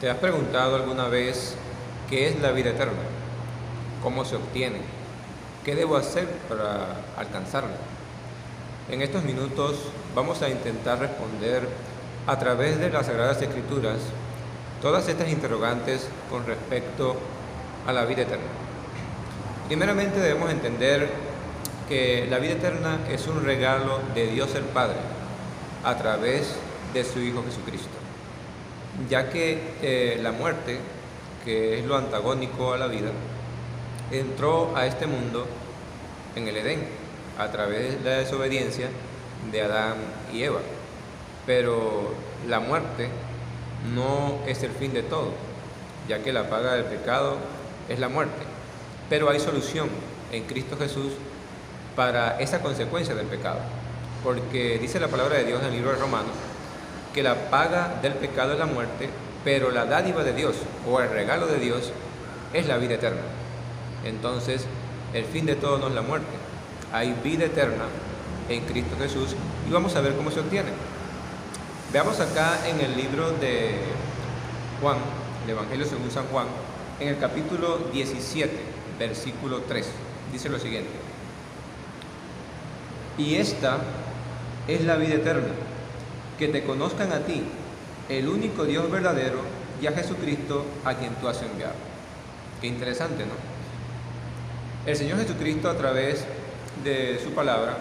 ¿Te has preguntado alguna vez qué es la vida eterna? ¿Cómo se obtiene? ¿Qué debo hacer para alcanzarla? En estos minutos vamos a intentar responder a través de las Sagradas Escrituras todas estas interrogantes con respecto a la vida eterna. Primeramente debemos entender que la vida eterna es un regalo de Dios el Padre a través de su Hijo Jesucristo, ya que la muerte, que es lo antagónico a la vida, entró a este mundo en el Edén a través de la desobediencia de Adán y Eva. Pero la muerte no es el fin de todo, ya que la paga del pecado es la muerte. Pero hay solución en Cristo Jesús para esa consecuencia del pecado, porque dice la palabra de Dios en el libro de Romanos que la paga del pecado es la muerte, pero la dádiva de Dios o el regalo de Dios es la vida eterna. Entonces, el fin de todo no es la muerte, hay vida eterna en Cristo Jesús y vamos a ver cómo se obtiene. Veamos acá en el libro de Juan, el Evangelio según San Juan, en el capítulo 17, versículo 3, dice lo siguiente: y esta es la vida eterna, que te conozcan a ti, el único Dios verdadero, y a Jesucristo a quien tú has enviado. Qué interesante, ¿no? El Señor Jesucristo, a través de su palabra,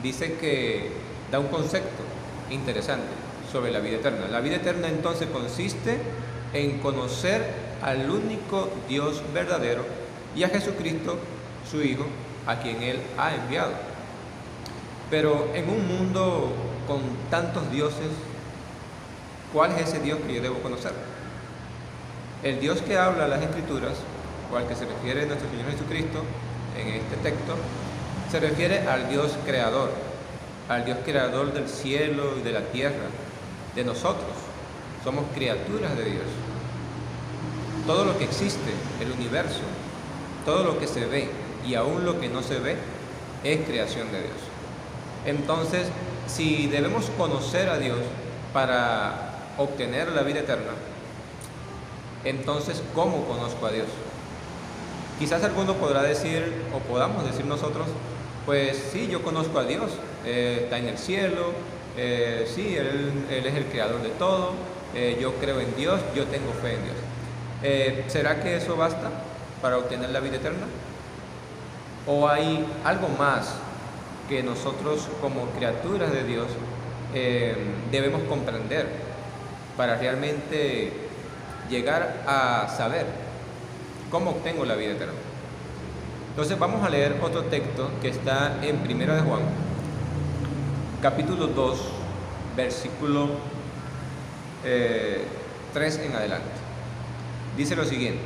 dice que da un concepto interesante sobre la vida eterna. La vida eterna entonces consiste en conocer al único Dios verdadero y a Jesucristo, su Hijo, a quien Él ha enviado. Pero en un mundo con tantos dioses, ¿cuál es ese Dios que yo debo conocer? El Dios que habla las Escrituras, o al que se refiere nuestro Señor Jesucristo en este texto, se refiere al Dios creador del cielo y de la tierra, de nosotros. Somos criaturas de Dios. Todo lo que existe, el universo, todo lo que se ve y aún lo que no se ve, es creación de Dios. Entonces, si debemos conocer a Dios para obtener la vida eterna, entonces, ¿cómo conozco a Dios? Quizás alguno podrá decir, o podamos decir nosotros, pues sí, yo conozco a Dios, está en el cielo, sí, Él es el creador de todo, yo creo en Dios, yo tengo fe en Dios. ¿Será que eso basta para obtener la vida eterna? ¿O hay algo más que nosotros como criaturas de Dios debemos comprender para realmente llegar a saber cómo obtengo la vida eterna? Entonces vamos a leer otro texto que está en Primera de Juan, capítulo 2, versículo 3 en adelante. Dice lo siguiente: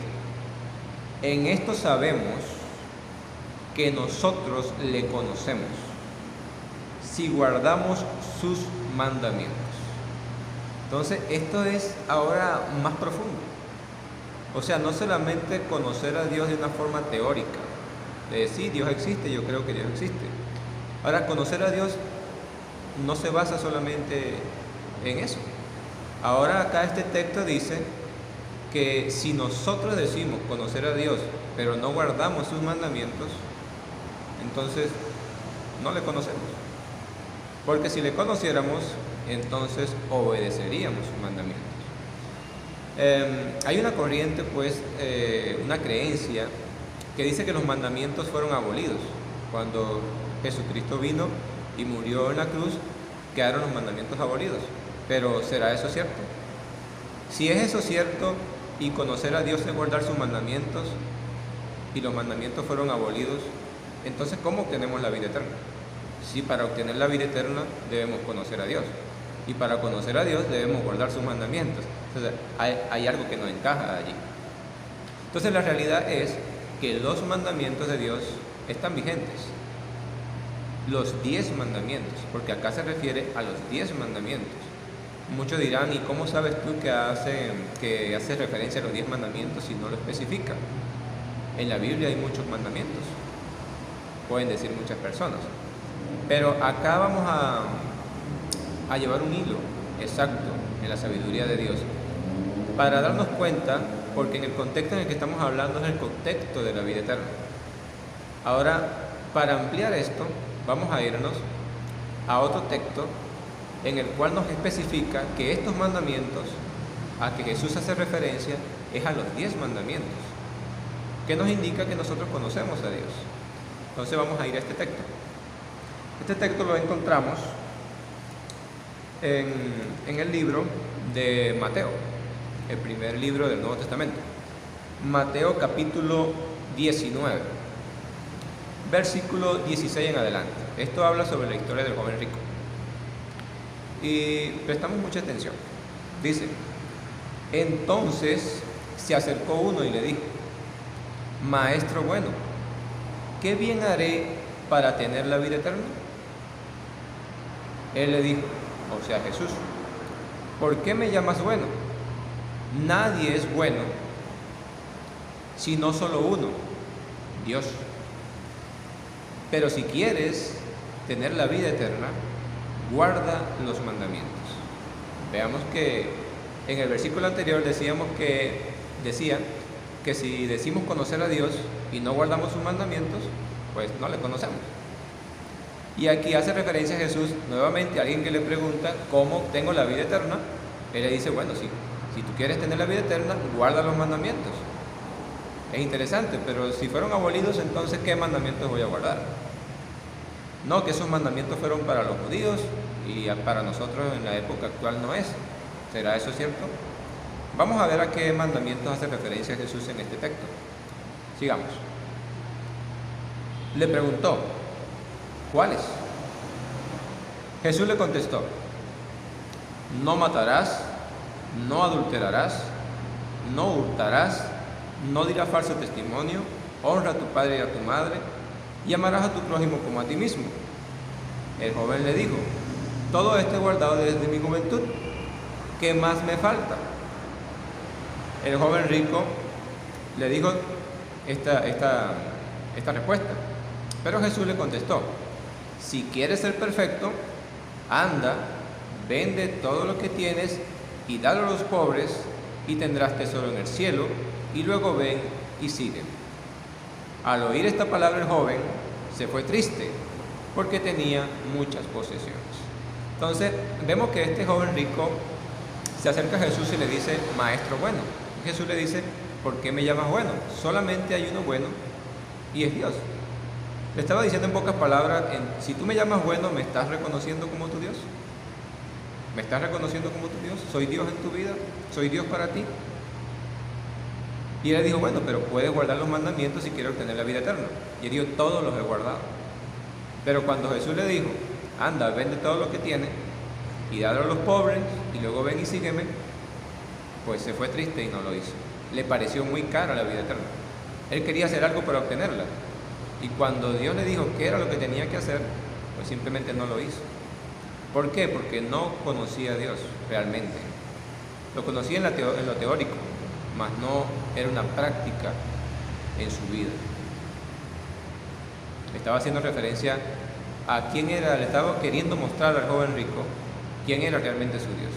en esto sabemos que nosotros le conocemos, si guardamos sus mandamientos. Entonces, esto es ahora más profundo. O sea, no solamente conocer a Dios de una forma teórica, de decir, Dios existe, yo creo que Dios existe. Ahora, conocer a Dios no se basa solamente en eso. Ahora acá este texto dice que si nosotros decimos conocer a Dios, pero no guardamos sus mandamientos, entonces no le conocemos. Porque si le conociéramos, entonces obedeceríamos sus mandamientos. Hay una corriente, pues, una creencia que dice que los mandamientos fueron abolidos. Cuando Jesucristo vino y murió en la cruz, quedaron los mandamientos abolidos. Pero ¿será eso cierto? Si es eso cierto y conocer a Dios es guardar sus mandamientos y los mandamientos fueron abolidos, entonces ¿cómo obtenemos la vida eterna? Si para obtener la vida eterna debemos conocer a Dios y para conocer a Dios debemos guardar sus mandamientos. Entonces hay algo que no encaja allí. Entonces la realidad es que los mandamientos de Dios están vigentes. Los 10 mandamientos, porque acá se refiere a los 10 mandamientos. Muchos dirán, ¿y cómo sabes tú que hace referencia a los 10 mandamientos si no lo especifica? En la Biblia hay muchos mandamientos, pueden decir muchas personas. Pero acá vamos a llevar un hilo exacto en la sabiduría de Dios para darnos cuenta, porque en el contexto en el que estamos hablando es el contexto de la vida eterna. Ahora, para ampliar esto, vamos a irnos a otro texto en el cual nos especifica que estos mandamientos a que Jesús hace referencia es a los 10 mandamientos, que nos indica que nosotros conocemos a Dios. Entonces vamos a ir a este texto. Este texto lo encontramos en el libro de Mateo, el primer libro del Nuevo Testamento. Mateo capítulo 19, versículo 16 en adelante. Esto habla sobre la historia del joven rico. Y prestamos mucha atención. Dice: entonces se acercó uno y le dijo: Maestro bueno, ¿qué bien haré para tener la vida eterna? Él le dijo, o sea Jesús: ¿por qué me llamas bueno? Nadie es bueno sino solo uno, Dios. Pero si quieres tener la vida eterna, guarda los mandamientos. Veamos que en el versículo anterior decía que si decimos conocer a Dios y no guardamos sus mandamientos, pues no le conocemos. Y aquí hace referencia a Jesús nuevamente, a alguien que le pregunta cómo tengo la vida eterna. Él le dice, bueno, si tú quieres tener la vida eterna, guarda los mandamientos. Es interesante, pero si fueron abolidos, entonces ¿qué mandamientos voy a guardar? No, que esos mandamientos fueron para los judíos y para nosotros en la época actual no es. ¿Será eso cierto? Vamos a ver a qué mandamientos hace referencia Jesús en este texto. Sigamos. Le preguntó, ¿cuáles? Jesús le contestó: no matarás, no adulterarás, no hurtarás, no dirás falso testimonio, honra a tu padre y a tu madre, y amarás a tu prójimo como a ti mismo. El joven le dijo: todo esto he guardado desde mi juventud, ¿qué más me falta? El joven rico le dijo esta respuesta, pero Jesús le contestó: si quieres ser perfecto, anda, vende todo lo que tienes y dalo a los pobres, y tendrás tesoro en el cielo, y luego ven y sigue. Al oír esta palabra el joven se fue triste, porque tenía muchas posesiones. Entonces vemos que este joven rico se acerca a Jesús y le dice: Maestro bueno. Jesús le dice: ¿por qué me llamas bueno? Solamente hay uno bueno y es Dios. Le estaba diciendo en pocas palabras, si tú me llamas bueno, ¿me estás reconociendo como tu Dios? ¿Me estás reconociendo como tu Dios? ¿Soy Dios en tu vida? ¿Soy Dios para ti? Y él le dijo: bueno, pero puedes guardar los mandamientos si quieres obtener la vida eterna. Y él dijo: todos los he guardado. Pero cuando Jesús le dijo: anda, vende todo lo que tienes y dalo a los pobres, y luego ven y sígueme, pues se fue triste y no lo hizo. Le pareció muy cara la vida eterna. Él quería hacer algo para obtenerla. Y cuando Dios le dijo qué era lo que tenía que hacer, pues simplemente no lo hizo. ¿Por qué? Porque no conocía a Dios realmente. Lo conocía en lo teórico, mas no era una práctica en su vida. Estaba haciendo referencia a quién era, le estaba queriendo mostrar al joven rico quién era realmente su Dios.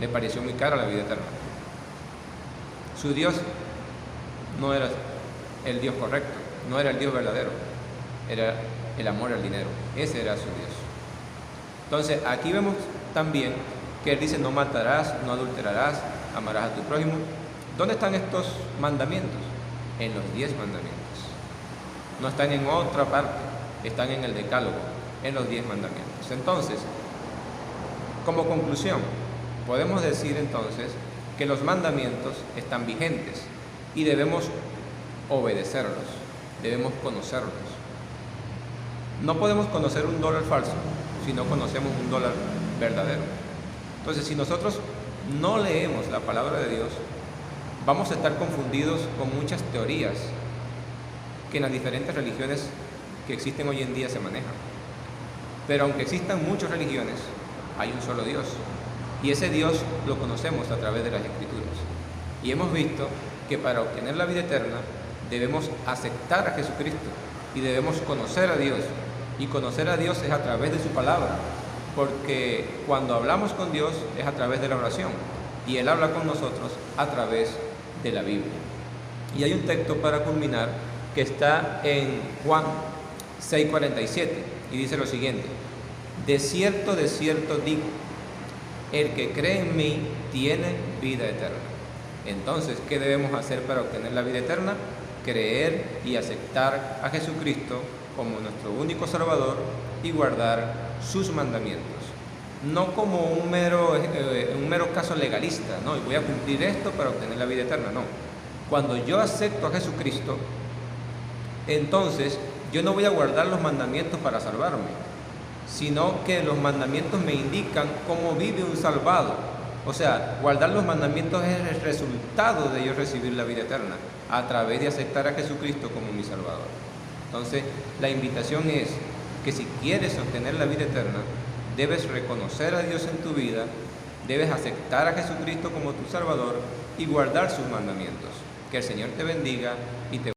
Le pareció muy cara la vida eterna. Su Dios no era el Dios correcto, no era el Dios verdadero, era el amor al dinero. Ese era su Dios. Entonces aquí vemos también que él dice: no matarás, no adulterarás, amarás a tu prójimo. ¿Dónde están estos mandamientos? En los 10 mandamientos. No están en otra parte, están en el decálogo, en los 10 mandamientos. Entonces, como conclusión, podemos decir entonces que los mandamientos están vigentes y debemos obedecerlos, debemos conocerlos. No podemos conocer un dólar falso si no conocemos un dólar verdadero. Entonces, si nosotros no leemos la palabra de Dios, vamos a estar confundidos con muchas teorías que en las diferentes religiones que existen hoy en día se manejan. Pero aunque existan muchas religiones, hay un solo Dios. Y ese Dios lo conocemos a través de las Escrituras. Y hemos visto que para obtener la vida eterna debemos aceptar a Jesucristo y debemos conocer a Dios. Y conocer a Dios es a través de su palabra, porque cuando hablamos con Dios es a través de la oración. y Él habla con nosotros a través de la Biblia. Y hay un texto para culminar que está en Juan 6:47 y dice lo siguiente: de cierto digo, el que cree en mí tiene vida eterna. Entonces, ¿qué debemos hacer para obtener la vida eterna? Creer y aceptar a Jesucristo como nuestro único Salvador y guardar sus mandamientos. No como un mero caso legalista, ¿no? Y voy a cumplir esto para obtener la vida eterna, no. Cuando yo acepto a Jesucristo, entonces yo no voy a guardar los mandamientos para salvarme, sino que los mandamientos me indican cómo vive un salvado. O sea, guardar los mandamientos es el resultado de yo recibir la vida eterna, a través de aceptar a Jesucristo como mi Salvador. Entonces, la invitación es que si quieres obtener la vida eterna, debes reconocer a Dios en tu vida, debes aceptar a Jesucristo como tu Salvador y guardar sus mandamientos. Que el Señor te bendiga y te